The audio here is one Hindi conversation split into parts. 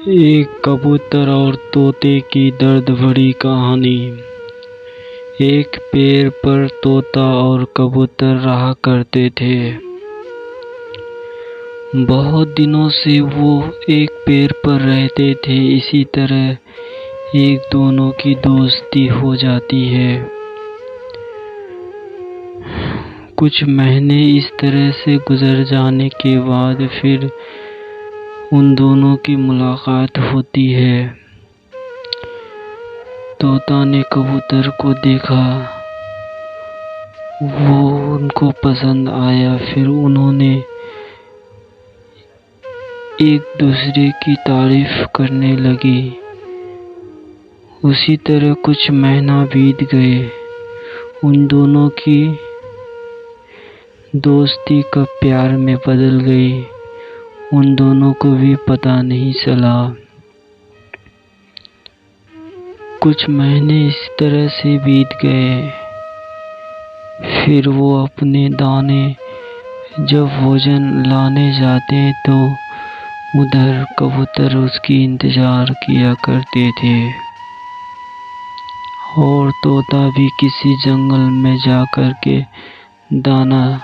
एक कबूतर और तोते की दर्द भरी कहानी। एक पेड़ पर तोता और कबूतर रहा करते थे। बहुत दिनों से वो एक पेड़ पर रहते थे। इसी तरह एक दोनों की दोस्ती हो जाती है। कुछ महीने इस तरह से गुजर जाने के बाद फिर उन दोनों की मुलाकात होती है। तोता ने कबूतर को देखा, वो उनको पसंद आया। फिर उन्होंने एक दूसरे की तारीफ करने लगी। उसी तरह कुछ महीना बीत गए। उन दोनों की दोस्ती कब प्यार में बदल गई, उन दोनों को भी पता नहीं चला। कुछ महीने इस तरह से बीत गए। फिर वो अपने दाने जब भोजन लाने जाते तो उधर कबूतर उसकी इंतजार किया करते थे और तोता भी किसी जंगल में जाकर के दाना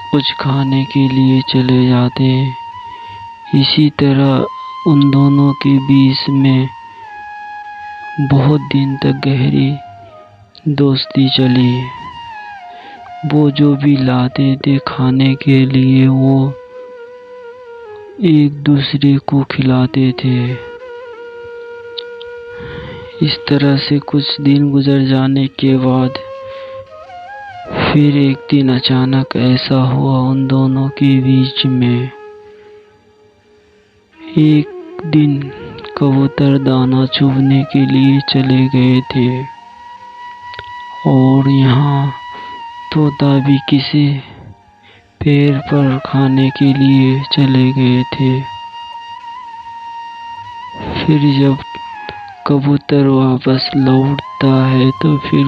कुछ खाने के लिए चले जाते। इसी तरह उन दोनों के बीच में बहुत दिन तक गहरी दोस्ती चली। वो जो भी लाते थे खाने के लिए वो एक दूसरे को खिलाते थे। इस तरह से कुछ दिन गुजर जाने के बाद फिर एक दिन अचानक ऐसा हुआ उन दोनों के बीच में। एक दिन कबूतर दाना चुगने के लिए चले गए थे और यहाँ तोता भी किसी पेड़ पर खाने के लिए चले गए थे। फिर जब कबूतर वापस लौटता है तो फिर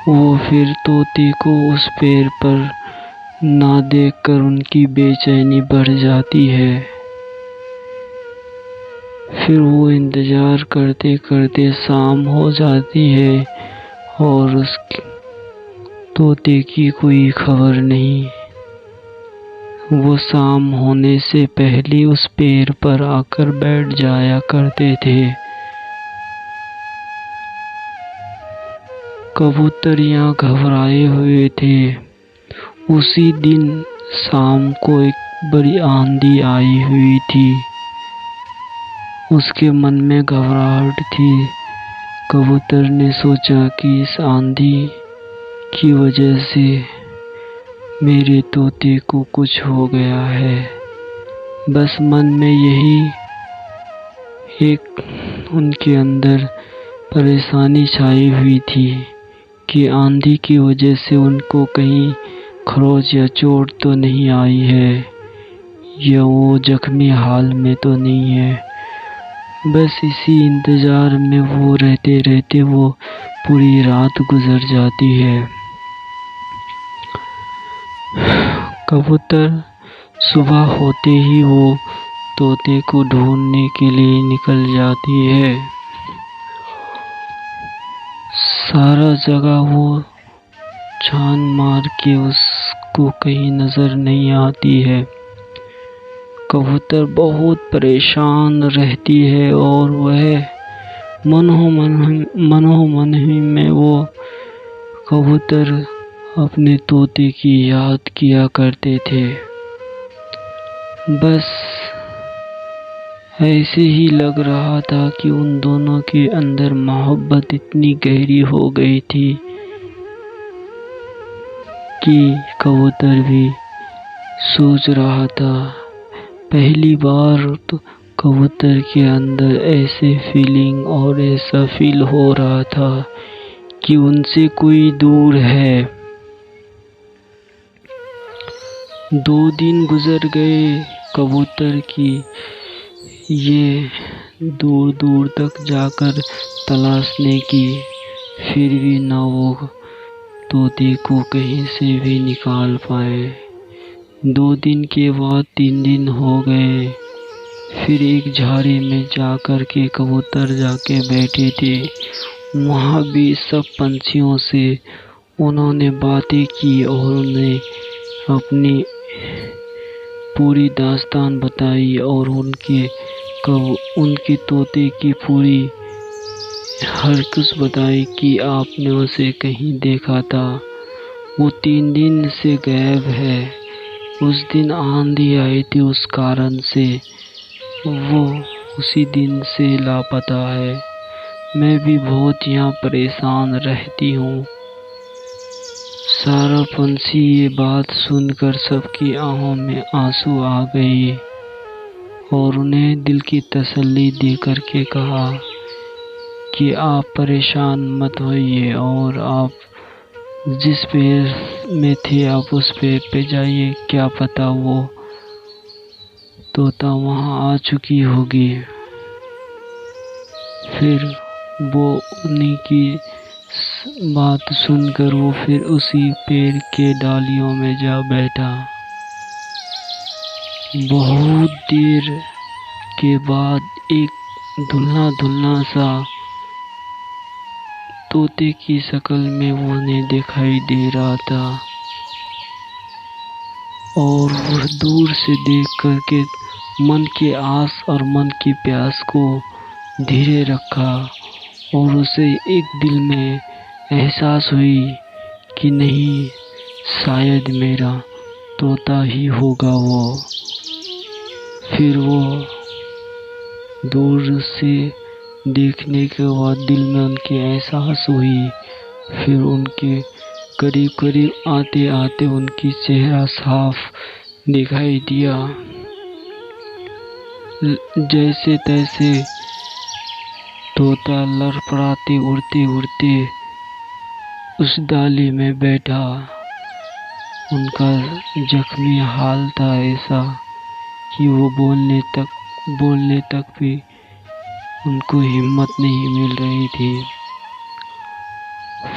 वो फिर तोते को उस पेड़ पर ना देखकर उनकी बेचैनी बढ़ जाती है। फिर वो इंतजार करते करते शाम हो जाती है और उस तोते की कोई खबर नहीं। वो शाम होने से पहले उस पेड़ पर आकर बैठ जाया करते थे। कबूतर यहाँ घबराए हुए थे। उसी दिन शाम को एक बड़ी आंधी आई हुई थी। उसके मन में घबराहट थी। कबूतर ने सोचा कि इस आंधी की वजह से मेरे तोते को कुछ हो गया है। बस मन में यही एक उनके अंदर परेशानी छाई हुई थी कि आंधी की वजह से उनको कहीं खरोच या चोट तो नहीं आई है या वो जख्मी हाल में तो नहीं है। बस इसी इंतजार में वो रहते रहते वो पूरी रात गुजर जाती है। कबूतर सुबह होते ही वो तोते को ढूंढने के लिए निकल जाती है। सारा जगह वो छान मार के उसको कहीं नजर नहीं आती है। कबूतर बहुत परेशान रहती है और वह मनोमन ही में वो कबूतर अपने तोते की याद किया करते थे। बस ऐसे ही लग रहा था कि उन दोनों के अंदर मोहब्बत इतनी गहरी हो गई थी कि कबूतर भी सोच रहा था। पहली बार तो कबूतर के अंदर ऐसे फीलिंग और ऐसा फील हो रहा था कि उनसे कोई दूर है। 2 दिन गुजर गए कबूतर की ये दूर दूर तक जाकर तलाशने की। फिर भी ना वो तोते को कहीं से भी निकाल पाए। 2 दिन के बाद 3 दिन हो गए। फिर एक झाड़ी में जाकर के कबूतर जाके बैठे थे। वहाँ भी सब पंछियों से उन्होंने बातें की और उन्हें अपनी पूरी दास्तान बताई और उनके तोते की पूरी हर कुछ बताई कि आपने उसे कहीं देखा था। वो 3 दिन से गायब है। उस दिन आंधी आई थी, उस कारण से वो उसी दिन से लापता है। मैं भी बहुत यहाँ परेशान रहती हूँ। सारा पंछी ये बात सुनकर सबकी आंखों में आंसू आ गए और उन्हें दिल की तसल्ली देकर के कहा कि आप परेशान मत होइए और आप जिस पेड़ में थे आप उस पेड़ पे जाइए, क्या पता वो तोता वहाँ आ चुकी होगी। फिर वो उन्हीं की बात सुनकर वो फिर उसी पेड़ के डालियों में जा बैठा। बहुत देर के बाद एक धुंधला धुंधला सा तोते की शक्ल में वो उन्हें दिखाई दे रहा था और वह दूर से देख करके मन के आस और मन की प्यास को धीरे रखा और उसे एक दिल में एहसास हुई कि नहीं, शायद मेरा तोता ही होगा वो। फिर वो दूर से देखने के बाद दिल में उनके एहसास हुई। फिर उनके करीब करीब आते आते उनकी चेहरा साफ दिखाई दिया। जैसे तैसे तोता लड़खड़ाते उड़ते उड़ते उस डाली में बैठा। उनका जख्मी हाल था ऐसा कि वो बोलने तक भी उनको हिम्मत नहीं मिल रही थी।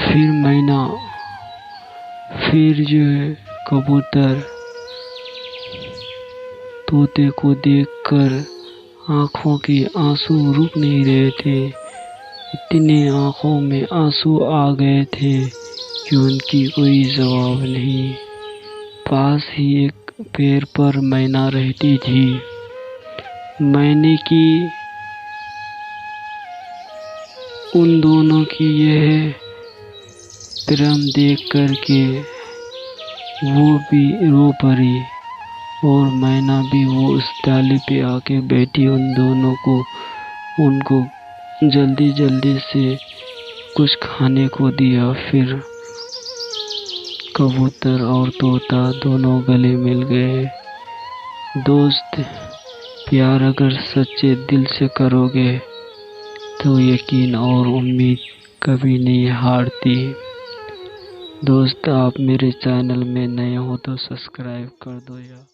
फिर मैना जो है कबूतर तोते को देखकर आंखों के आंसू रुक नहीं रहे थे। इतने आंखों में आंसू आ गए थे कि उनकी कोई जवाब नहीं। पास ही एक पेड़ पर मैना रहती थी। मैने की उन दोनों की यह प्रेम देख करके वो भी रो पड़ी और मैना भी वो उस डाली पे आके बैठी। उनको जल्दी जल्दी से कुछ खाने को दिया। फिर कबूतर और तोता दोनों गले मिल गए। दोस्त, प्यार अगर सच्चे दिल से करोगे तो यकीन और उम्मीद कभी नहीं हारती। दोस्त, आप मेरे चैनल में नए हो तो सब्सक्राइब कर दो यार।